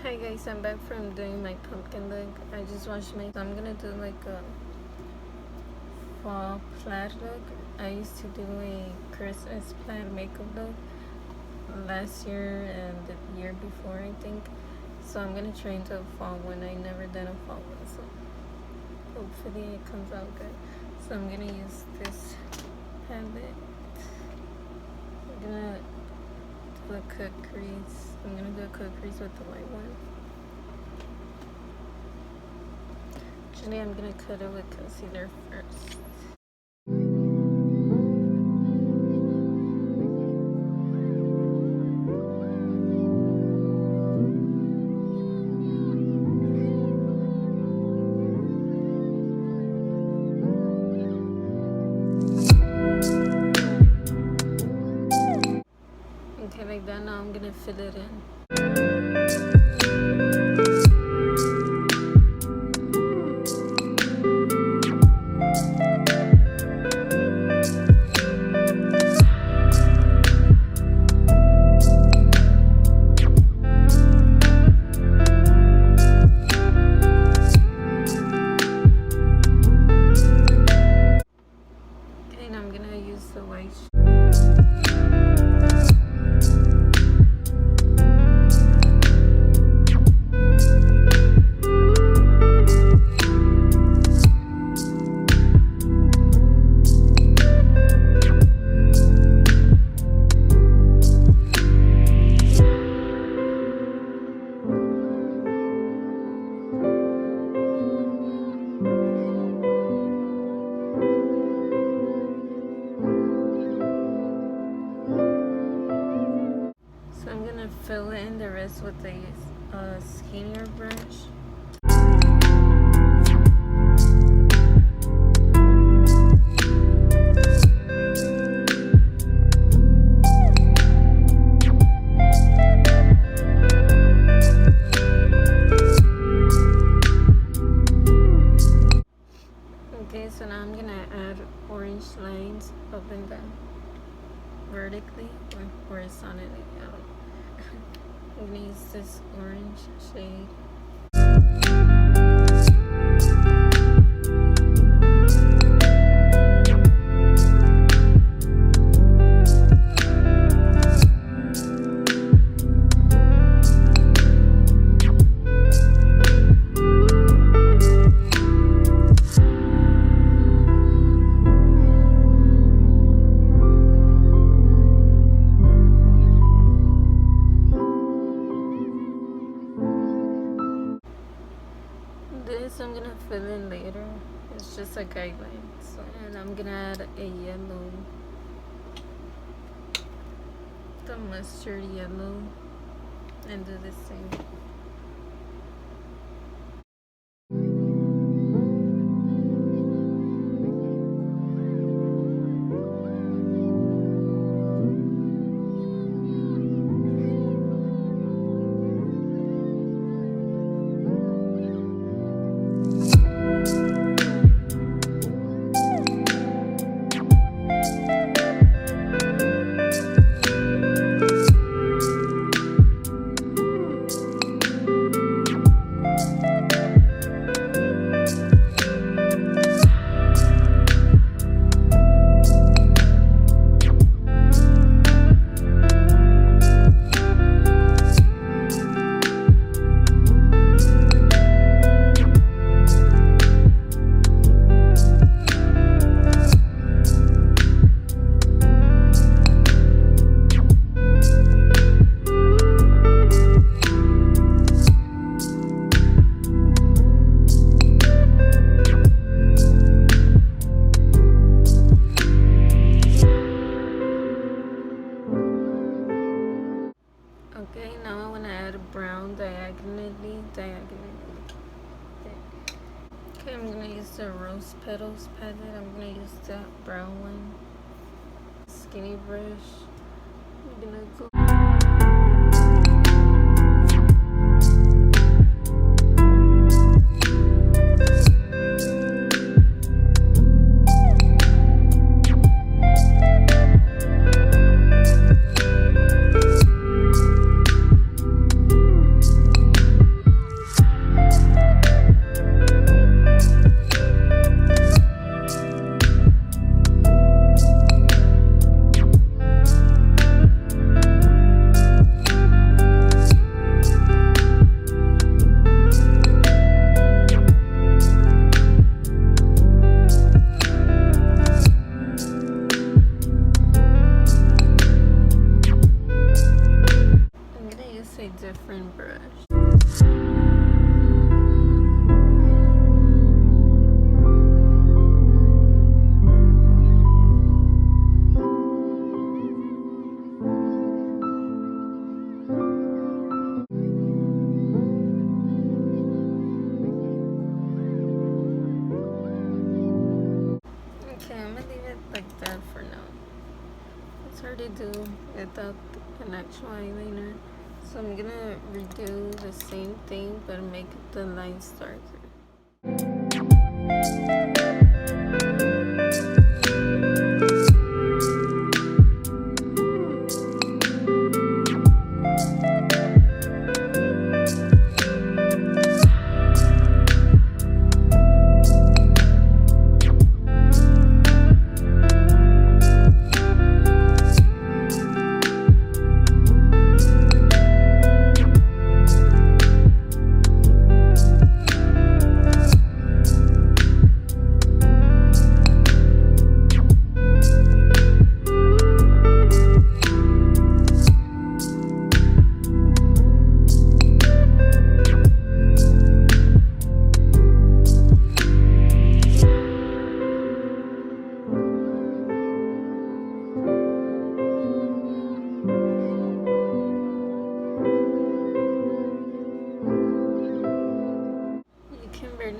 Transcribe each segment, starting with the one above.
Hi guys, I'm back from doing my pumpkin look. I just washed my... I'm gonna do like a fall plaid look. I used to do a Christmas plaid makeup look last year and the year before, I think. So I'm gonna try into a fall one. I never done a fall one, so hopefully it comes out good. So I'm gonna use this palette. I'm gonna do a cut crease. I'm gonna do a cut crease with the white one. Actually, I'm gonna cut it with concealer first. Okay, like that. Now I'm gonna fill it in. Okay, now I'm gonna use the white. So I'm gonna fill in the rest with a skinnier brush. Okay, so now I'm gonna add orange lines up and down, vertically or horizontally. I don't know. I'm gonna use this orange shade. This I'm gonna fill in later. It's just a guideline. So, and I'm gonna add a yellow, the mustard yellow, and do the same. Okay, now I want to add a brown diagonally. Okay, I'm going to use the rose petals palette. I'm going to use that brown one. Skinny brush. I'm going to go. Okay, I'm gonna leave it like that for now. It's hard to do without an actual eyeliner. So I'm gonna redo the same thing but make the lines darker.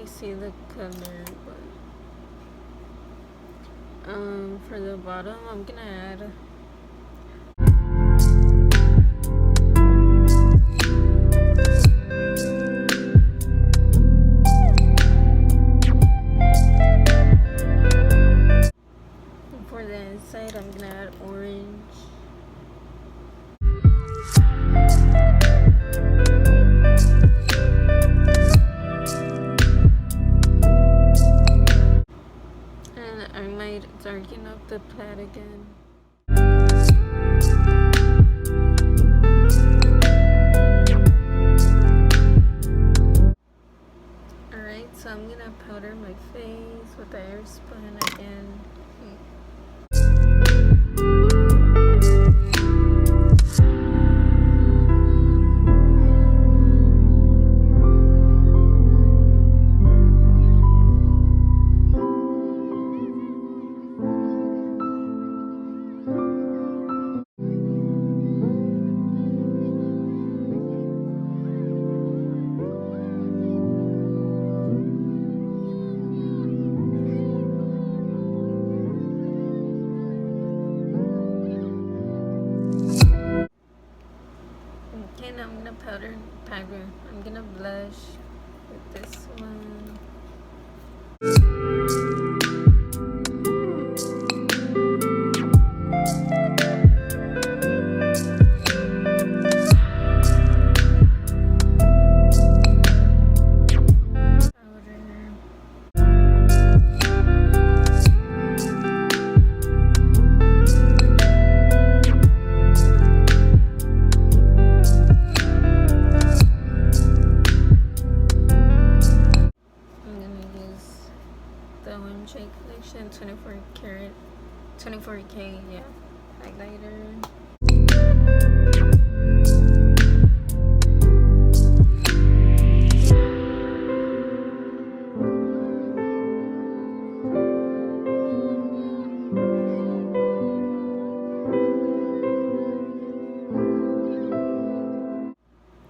See the color, but for the bottom I'm gonna add for the inside I'm gonna add orange. Darken up the plaid again. Alright, so I'm gonna powder my face with the airspun again. Now I'm gonna powder. I'm gonna blush with this one. Collection 24K, yeah, highlighter.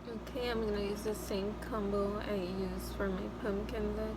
Okay, I'm gonna use the same combo I used for my pumpkin look.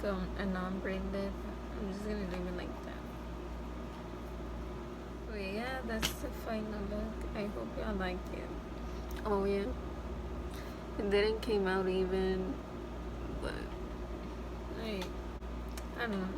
an ombre lip. I'm just gonna leave it like that. But yeah, that's the final look. I hope y'all like it. Oh yeah, it didn't came out even, but I don't know.